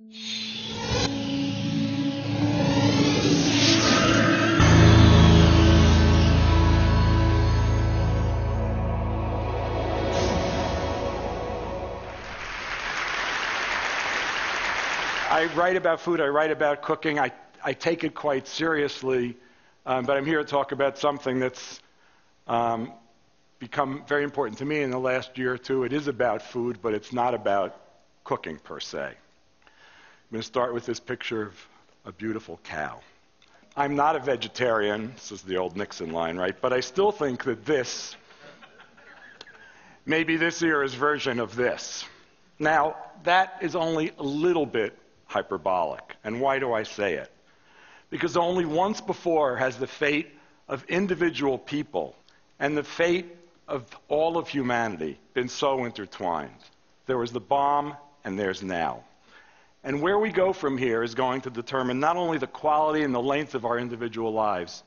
I write about food, I write about cooking, I take it quite seriously, but I'm here to talk about something that's become very important to me in the last year or two. It is about food, but it's not about cooking per se. I'm going to start with this picture of a beautiful cow. I'm not a vegetarian, this is the old Nixon line, right? But I still think that this may be this era's version of this. Now, that is only a little bit hyperbolic. And why do I say it? Because only once before has the fate of individual people and the fate of all of humanity been so intertwined. There was the bomb, and there's now. And where we go from here is going to determine not only the quality and the length of our individual lives,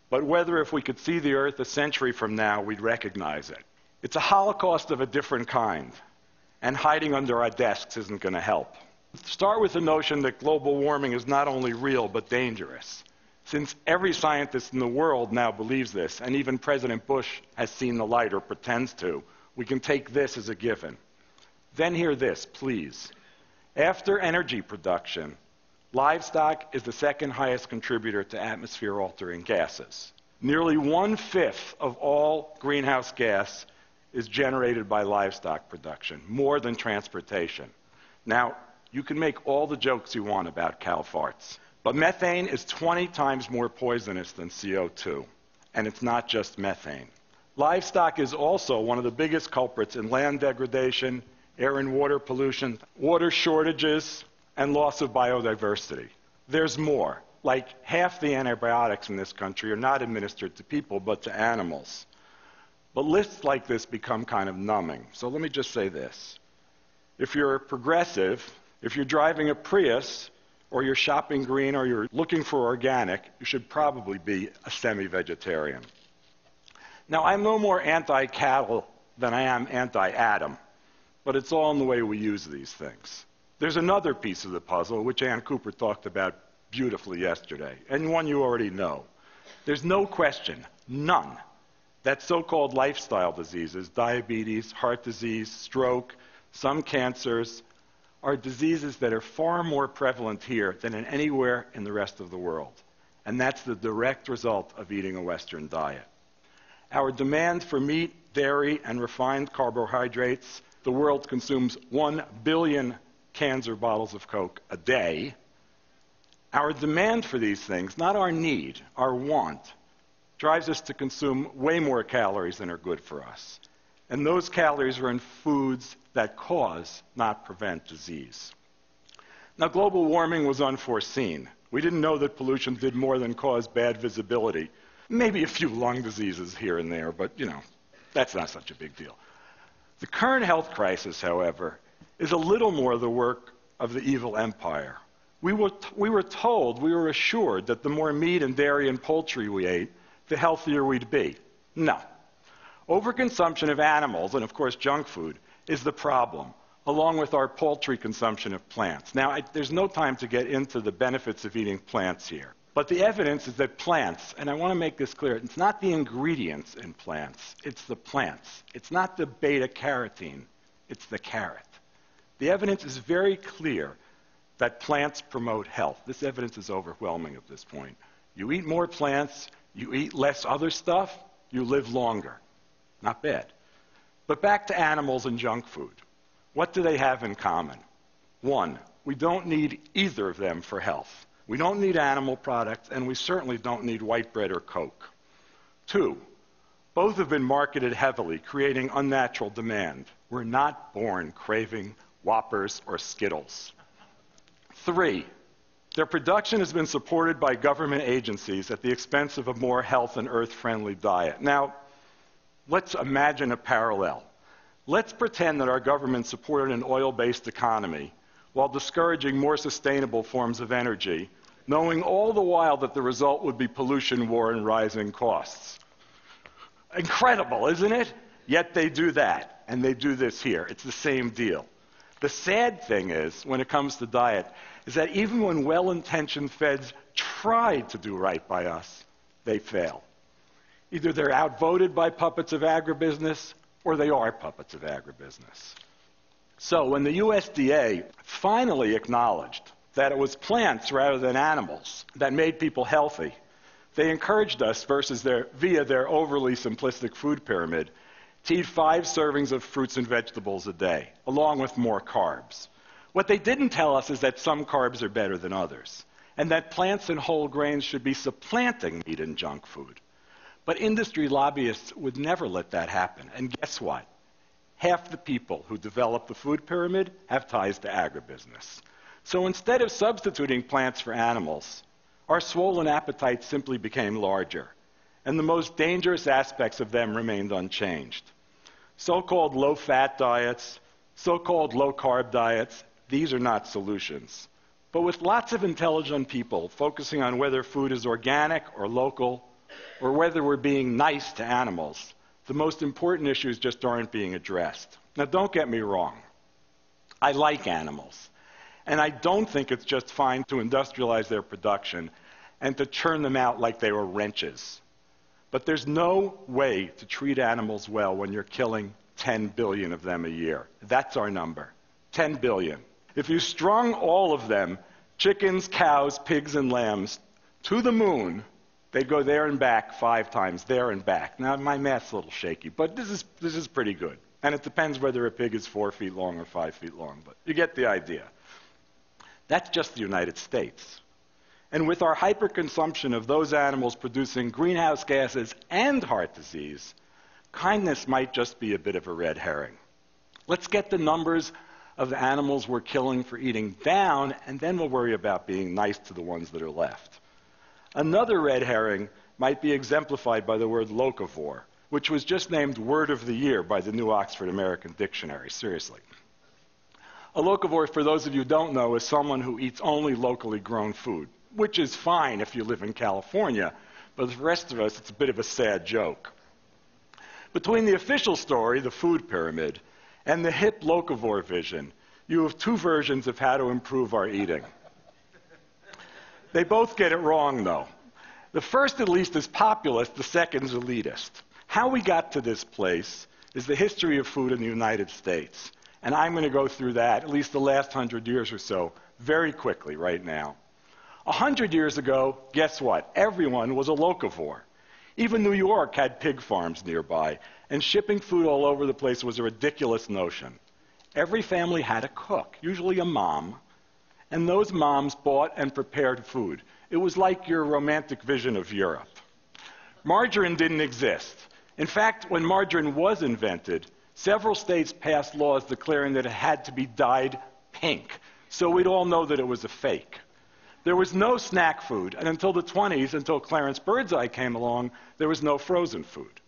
but whether if we could see the Earth a century from now, we'd recognize it. It's a holocaust of a different kind, and hiding under our desks isn't going to help. Start with the notion that global warming is not only real, but dangerous. Since every scientist in the world now believes this, and even President Bush has seen the light or pretends to, we can take this as a given. Then hear this, please. After energy production, livestock is the second highest contributor to atmosphere-altering gases. Nearly 1/5 of all greenhouse gas is generated by livestock production, more than transportation. Now, you can make all the jokes you want about cow farts, but methane is 20 times more poisonous than CO2, and it's not just methane. Livestock is also one of the biggest culprits in land degradation, air and water pollution, water shortages, and loss of biodiversity. There's more. Like half the antibiotics in this country are not administered to people, but to animals. But lists like this become kind of numbing. So let me just say this. If you're a progressive, if you're driving a Prius, or you're shopping green, or you're looking for organic, you should probably be a semi-vegetarian. Now, I'm no more anti-cattle than I am anti-Adam, but it's all in the way we use these things. There's another piece of the puzzle, which Ann Cooper talked about beautifully yesterday, and one you already know. There's no question, none, that so-called lifestyle diseases, diabetes, heart disease, stroke, some cancers, are diseases that are far more prevalent here than in anywhere in the rest of the world. And that's the direct result of eating a Western diet. Our demand for meat, dairy, and refined carbohydrates, the world consumes 1 billion cans or bottles of Coke a day. Our demand for these things, not our need, our want, drives us to consume way more calories than are good for us. And those calories are in foods that cause, not prevent, disease. Now, global warming was unforeseen. We didn't know that pollution did more than cause bad visibility. Maybe a few lung diseases here and there, but, that's not such a big deal. The current health crisis, however, is a little more the work of the evil empire. We were assured that the more meat and dairy and poultry we ate, the healthier we'd be. No. Overconsumption of animals, and of course junk food, is the problem, along with our paltry consumption of plants. Now, there's no time to get into the benefits of eating plants here. But the evidence is that plants, and I want to make this clear, it's not the ingredients in plants, it's the plants. It's not the beta-carotene, it's the carrot. The evidence is very clear that plants promote health. This evidence is overwhelming at this point. You eat more plants, you eat less other stuff, you live longer. Not bad. But back to animals and junk food. What do they have in common? One, we don't need either of them for health. We don't need animal products, and we certainly don't need white bread or Coke. Two, both have been marketed heavily, creating unnatural demand. We're not born craving Whoppers or Skittles. Three, their production has been supported by government agencies at the expense of a more health and earth-friendly diet. Now, let's imagine a parallel. Let's pretend that our government supported an oil-based economy while discouraging more sustainable forms of energy, knowing all the while that the result would be pollution, war, and rising costs. Incredible, isn't it? Yet they do that, and they do this here. It's the same deal. The sad thing is, when it comes to diet, is that even when well-intentioned feds try to do right by us, they fail. Either they're outvoted by puppets of agribusiness, or they are puppets of agribusiness. So when the USDA finally acknowledged that it was plants rather than animals that made people healthy, they encouraged us, via their overly simplistic food pyramid, to eat 5 servings of fruits and vegetables a day, along with more carbs. What they didn't tell us is that some carbs are better than others, and that plants and whole grains should be supplanting meat and junk food. But industry lobbyists would never let that happen. And guess what? Half the people who develop the food pyramid have ties to agribusiness. So instead of substituting plants for animals, our swollen appetites simply became larger, and the most dangerous aspects of them remained unchanged. So-called low-fat diets, so-called low-carb diets, these are not solutions. But with lots of intelligent people focusing on whether food is organic or local, or whether we're being nice to animals, the most important issues just aren't being addressed. Now, don't get me wrong. I like animals, and I don't think it's just fine to industrialize their production and to churn them out like they were wrenches. But there's no way to treat animals well when you're killing 10 billion of them a year. That's our number, 10 billion. If you strung all of them, chickens, cows, pigs, and lambs, to the moon, they'd go there and back 5 times, there and back. Now, my math's a little shaky, but this is pretty good. And it depends whether a pig is 4 feet long or 5 feet long, but you get the idea. That's just the United States. And with our hyperconsumption of those animals producing greenhouse gases and heart disease, kindness might just be a bit of a red herring. Let's get the numbers of the animals we're killing for eating down, and then we'll worry about being nice to the ones that are left. Another red herring might be exemplified by the word locavore, which was just named Word of the Year by the New Oxford American Dictionary. Seriously. A locavore, for those of you who don't know, is someone who eats only locally grown food, which is fine if you live in California, but for the rest of us, it's a bit of a sad joke. Between the official story, the food pyramid, and the hip locavore vision, you have 2 versions of how to improve our eating. They both get it wrong, though. The first, at least, is populist, the second is elitist. How we got to this place is the history of food in the United States. And I'm going to go through that, at least the last 100 years or so, very quickly right now. 100 years ago, guess what? Everyone was a locavore. Even New York had pig farms nearby, and shipping food all over the place was a ridiculous notion. Every family had a cook, usually a mom, and those moms bought and prepared food. It was like your romantic vision of Europe. Margarine didn't exist. In fact, when margarine was invented, several states passed laws declaring that it had to be dyed pink, so we'd all know that it was a fake. There was no snack food, and until the 20s, until Clarence Birdseye came along, there was no frozen food.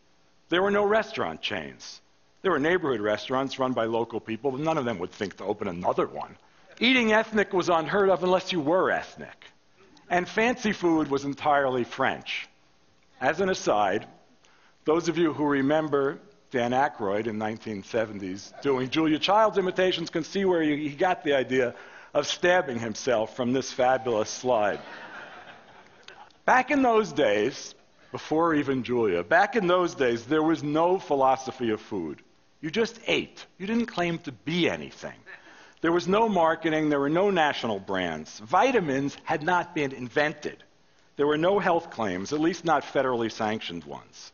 There were no restaurant chains. There were neighborhood restaurants run by local people, but none of them would think to open another one. Eating ethnic was unheard of unless you were ethnic. And fancy food was entirely French. As an aside, those of you who remember Dan Aykroyd in 1970s doing Julia Child's imitations can see where he got the idea of stabbing himself from this fabulous slide. Back in those days, before even Julia, back in those days, there was no philosophy of food. You just ate. You didn't claim to be anything. There was no marketing. There were no national brands. Vitamins had not been invented. There were no health claims, at least not federally sanctioned ones.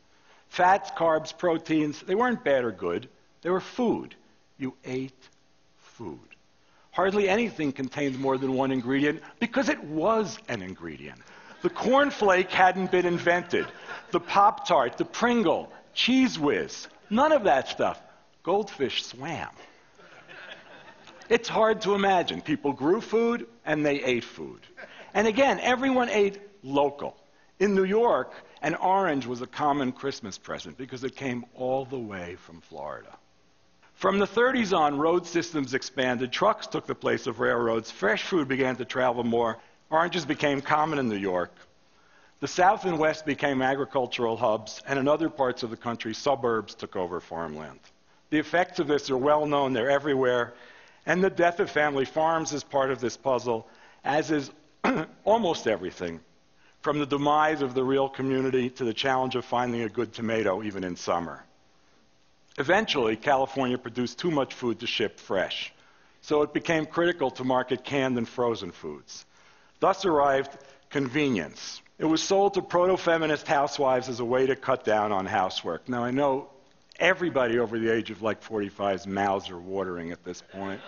Fats, carbs, proteins, they weren't bad or good. They were food. You ate food. Hardly anything contained more than one ingredient because it was an ingredient. The cornflake hadn't been invented. The Pop-Tart, the Pringle, Cheese Whiz, none of that stuff. Goldfish swam. It's hard to imagine. People grew food and they ate food. And again, everyone ate local. In New York, an orange was a common Christmas present because it came all the way from Florida. From the 30s on, road systems expanded, trucks took the place of railroads, fresh food began to travel more, oranges became common in New York. The South and West became agricultural hubs, and in other parts of the country, suburbs took over farmland. The effects of this are well known, they're everywhere, And the death of family farms is part of this puzzle, as is almost everything, from the demise of the real community to the challenge of finding a good tomato even in summer. Eventually, California produced too much food to ship fresh, so it became critical to market canned and frozen foods. Thus arrived convenience. It was sold to proto-feminist housewives as a way to cut down on housework. Now, I know everybody over the age of like 45's mouths are watering at this point.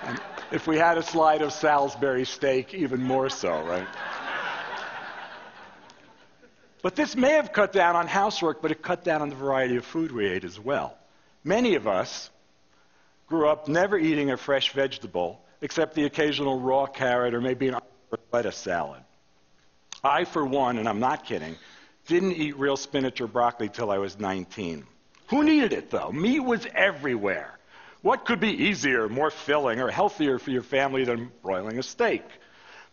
And if we had a slide of Salisbury steak, even more so, right? But this may have cut down on housework, but it cut down on the variety of food we ate as well. Many of us grew up never eating a fresh vegetable, except the occasional raw carrot or maybe an lettuce salad. I, for one, and I'm not kidding, didn't eat real spinach or broccoli till I was 19. Who needed it, though? Meat was everywhere. What could be easier, more filling, or healthier for your family than broiling a steak?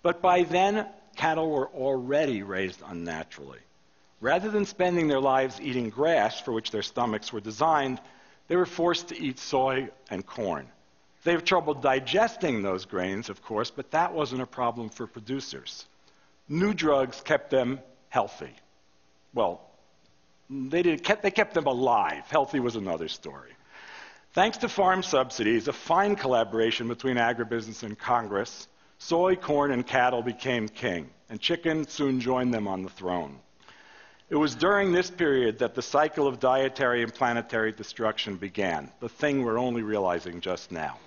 But by then, cattle were already raised unnaturally. Rather than spending their lives eating grass, for which their stomachs were designed, they were forced to eat soy and corn. They have trouble digesting those grains, of course, but that wasn't a problem for producers. New drugs kept them healthy. Well, they kept them alive. Healthy was another story. Thanks to farm subsidies, a fine collaboration between agribusiness and Congress, soy, corn, and cattle became king, and chicken soon joined them on the throne. It was during this period that the cycle of dietary and planetary destruction began, the thing we're only realizing just now.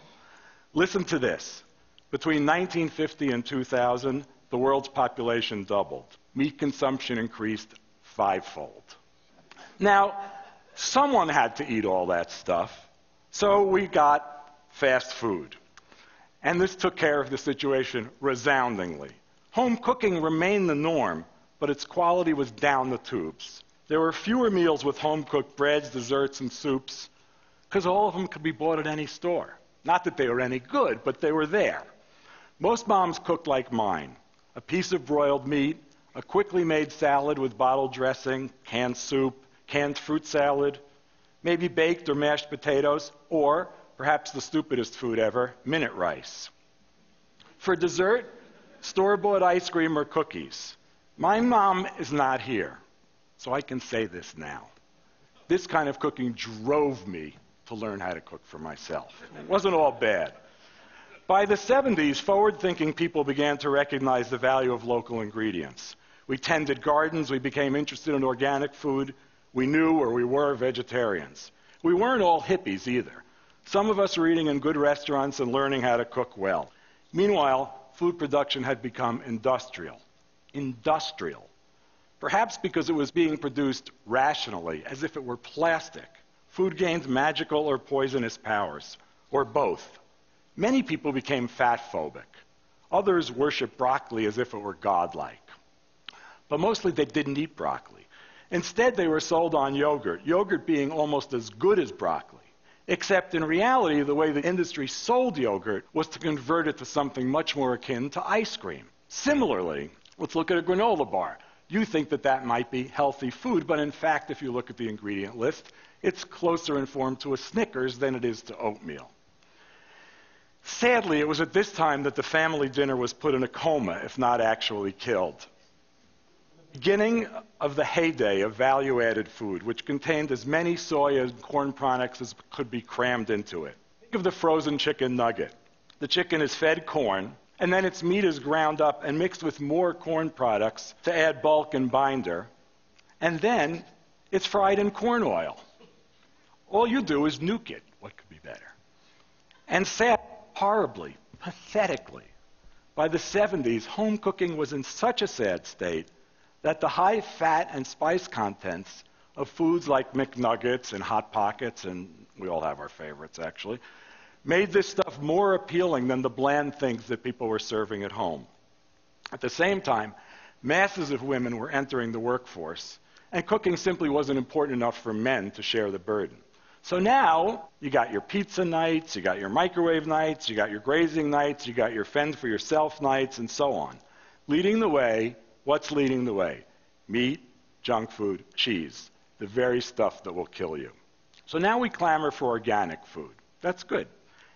Listen to this. Between 1950 and 2000, the world's population doubled. Meat consumption increased fivefold. Now, someone had to eat all that stuff, so we got fast food. And this took care of the situation resoundingly. Home cooking remained the norm, but its quality was down the tubes. There were fewer meals with home-cooked breads, desserts, and soups, because all of them could be bought at any store. Not that they were any good, but they were there. Most moms cooked like mine. A piece of broiled meat, a quickly made salad with bottled dressing, canned soup, canned fruit salad, maybe baked or mashed potatoes, or, perhaps the stupidest food ever, minute rice. For dessert, store-bought ice cream or cookies. My mom is not here, so I can say this now. This kind of cooking drove me to learn how to cook for myself. It wasn't all bad. By the 70s, forward-thinking people began to recognize the value of local ingredients. We tended gardens, we became interested in organic food, we knew or we were vegetarians. We weren't all hippies either. Some of us were eating in good restaurants and learning how to cook well. Meanwhile, food production had become industrial. Industrial. Perhaps because it was being produced rationally, as if it were plastic. Food gained magical or poisonous powers, or both. Many people became fat-phobic. Others worshiped broccoli as if it were godlike. But mostly they didn't eat broccoli. Instead, they were sold on yogurt, yogurt being almost as good as broccoli. Except in reality, the way the industry sold yogurt was to convert it to something much more akin to ice cream. Similarly, let's look at a granola bar. You think that that might be healthy food, but in fact, if you look at the ingredient list, it's closer in form to a Snickers than it is to oatmeal. Sadly, it was at this time that the family dinner was put in a coma, if not actually killed. Beginning of the heyday of value-added food, which contained as many soy and corn products as could be crammed into it. Think of the frozen chicken nugget. The chicken is fed corn, and then its meat is ground up and mixed with more corn products to add bulk and binder, and then it's fried in corn oil. All you do is nuke it. What could be better? And sad, horribly, pathetically, by the 70s, home cooking was in such a sad state that the high fat and spice contents of foods like McNuggets and Hot Pockets, and we all have our favorites actually, made this stuff more appealing than the bland things that people were serving at home. At the same time, masses of women were entering the workforce, and cooking simply wasn't important enough for men to share the burden. So now, you got your pizza nights, you got your microwave nights, you got your grazing nights, you got your fend for yourself nights, and so on. Leading the way, what's leading the way? Meat, junk food, cheese, the very stuff that will kill you. So now we clamor for organic food. That's good.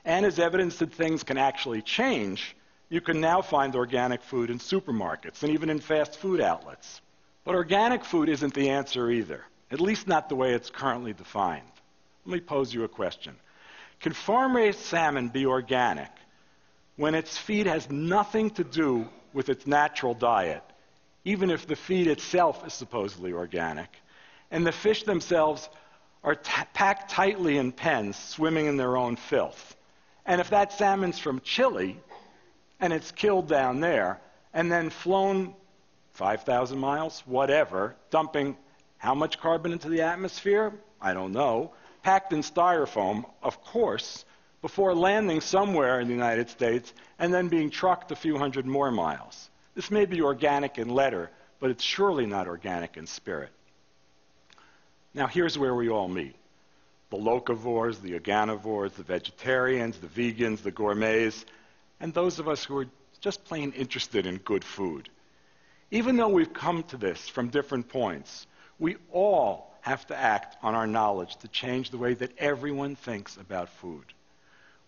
And as evidence that things can actually change, you can now find organic food in supermarkets and even in fast food outlets. But organic food isn't the answer either, at least not the way it's currently defined. Let me pose you a question. Can farm-raised salmon be organic when its feed has nothing to do with its natural diet, even if the feed itself is supposedly organic, and the fish themselves are packed tightly in pens, swimming in their own filth? And if that salmon's from Chile, and it's killed down there, and then flown 5,000 miles, whatever, dumping how much carbon into the atmosphere? I don't know. Packed in styrofoam, of course, before landing somewhere in the United States and then being trucked a few hundred more miles. This may be organic in letter, but it's surely not organic in spirit. Now here's where we all meet. The locavores, the organivores, the vegetarians, the vegans, the gourmets, and those of us who are just plain interested in good food. Even though we've come to this from different points, we all have to act on our knowledge to change the way that everyone thinks about food.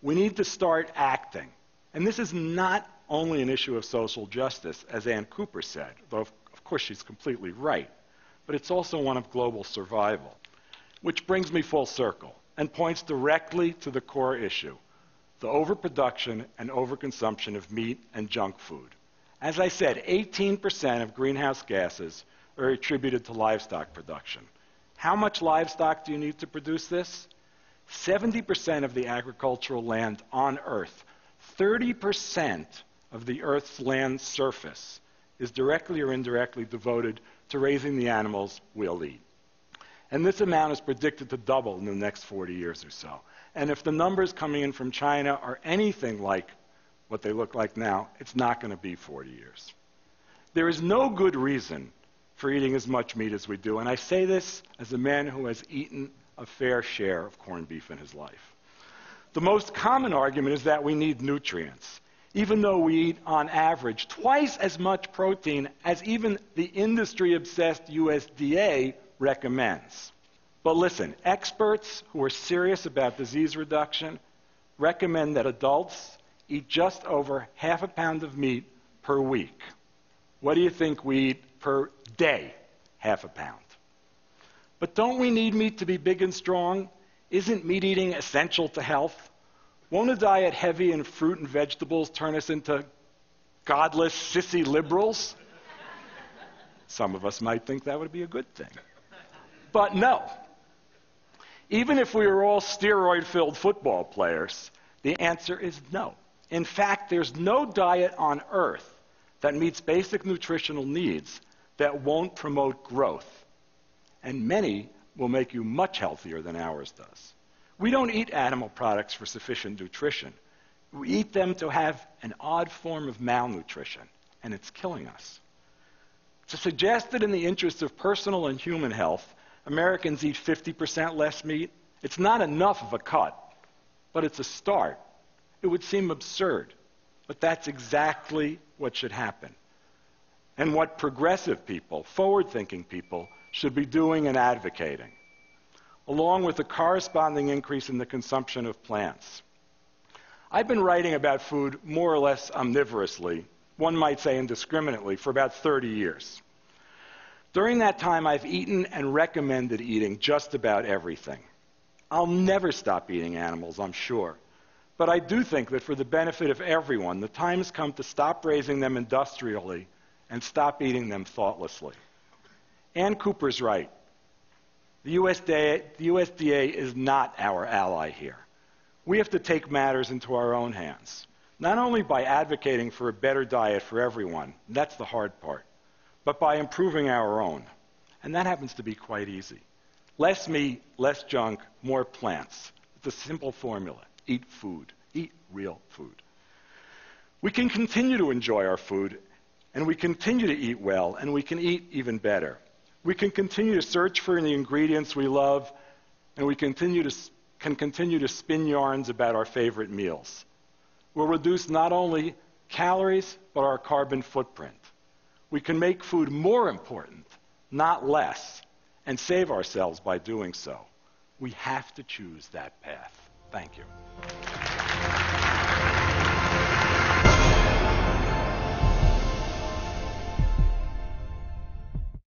We need to start acting. And this is not only an issue of social justice, as Ann Cooper said, though of course she's completely right, but it's also one of global survival. Which brings me full circle and points directly to the core issue, the overproduction and overconsumption of meat and junk food. As I said, 18% of greenhouse gases are attributed to livestock production. How much livestock do you need to produce this? 70% of the agricultural land on Earth, 30% of the Earth's land surface is directly or indirectly devoted to raising the animals we'll eat. And this amount is predicted to double in the next 40 years or so. And if the numbers coming in from China are anything like what they look like now, it's not going to be 40 years. There is no good reason for eating as much meat as we do, and I say this as a man who has eaten a fair share of corned beef in his life. The most common argument is that we need nutrients, even though we eat, on average, twice as much protein as even the industry-obsessed USDA recommends. But listen, experts who are serious about disease reduction recommend that adults eat just over half a pound of meat per week. What do you think we eat per day? Half a pound. But don't we need meat to be big and strong? Isn't meat eating essential to health? Won't a diet heavy in fruit and vegetables turn us into godless, sissy liberals? Some of us might think that would be a good thing. But no. Even if we were all steroid-filled football players, the answer is no. In fact, there's no diet on Earth that meets basic nutritional needs that won't promote growth. And many will make you much healthier than ours does. We don't eat animal products for sufficient nutrition. We eat them to have an odd form of malnutrition, and it's killing us. To suggest that in the interest of personal and human health, Americans eat 50% less meat, it's not enough of a cut, but it's a start. It would seem absurd, but that's exactly what should happen. And what progressive people, forward-thinking people, should be doing and advocating, along with a corresponding increase in the consumption of plants. I've been writing about food more or less omnivorously, one might say indiscriminately, for about 30 years. During that time, I've eaten and recommended eating just about everything. I'll never stop eating animals, I'm sure. But I do think that for the benefit of everyone, the time has come to stop raising them industrially and stop eating them thoughtlessly. Ann Cooper's right. The USDA is not our ally here. We have to take matters into our own hands, not only by advocating for a better diet for everyone, that's the hard part, but by improving our own. And that happens to be quite easy. Less meat, less junk, more plants. It's a simple formula. Eat food. Eat real food. We can continue to enjoy our food, and we continue to eat well, and we can eat even better. We can continue to search for the ingredients we love, and we can continue to spin yarns about our favorite meals. We'll reduce not only calories, but our carbon footprint. We can make food more important, not less, and save ourselves by doing so. We have to choose that path. Thank you.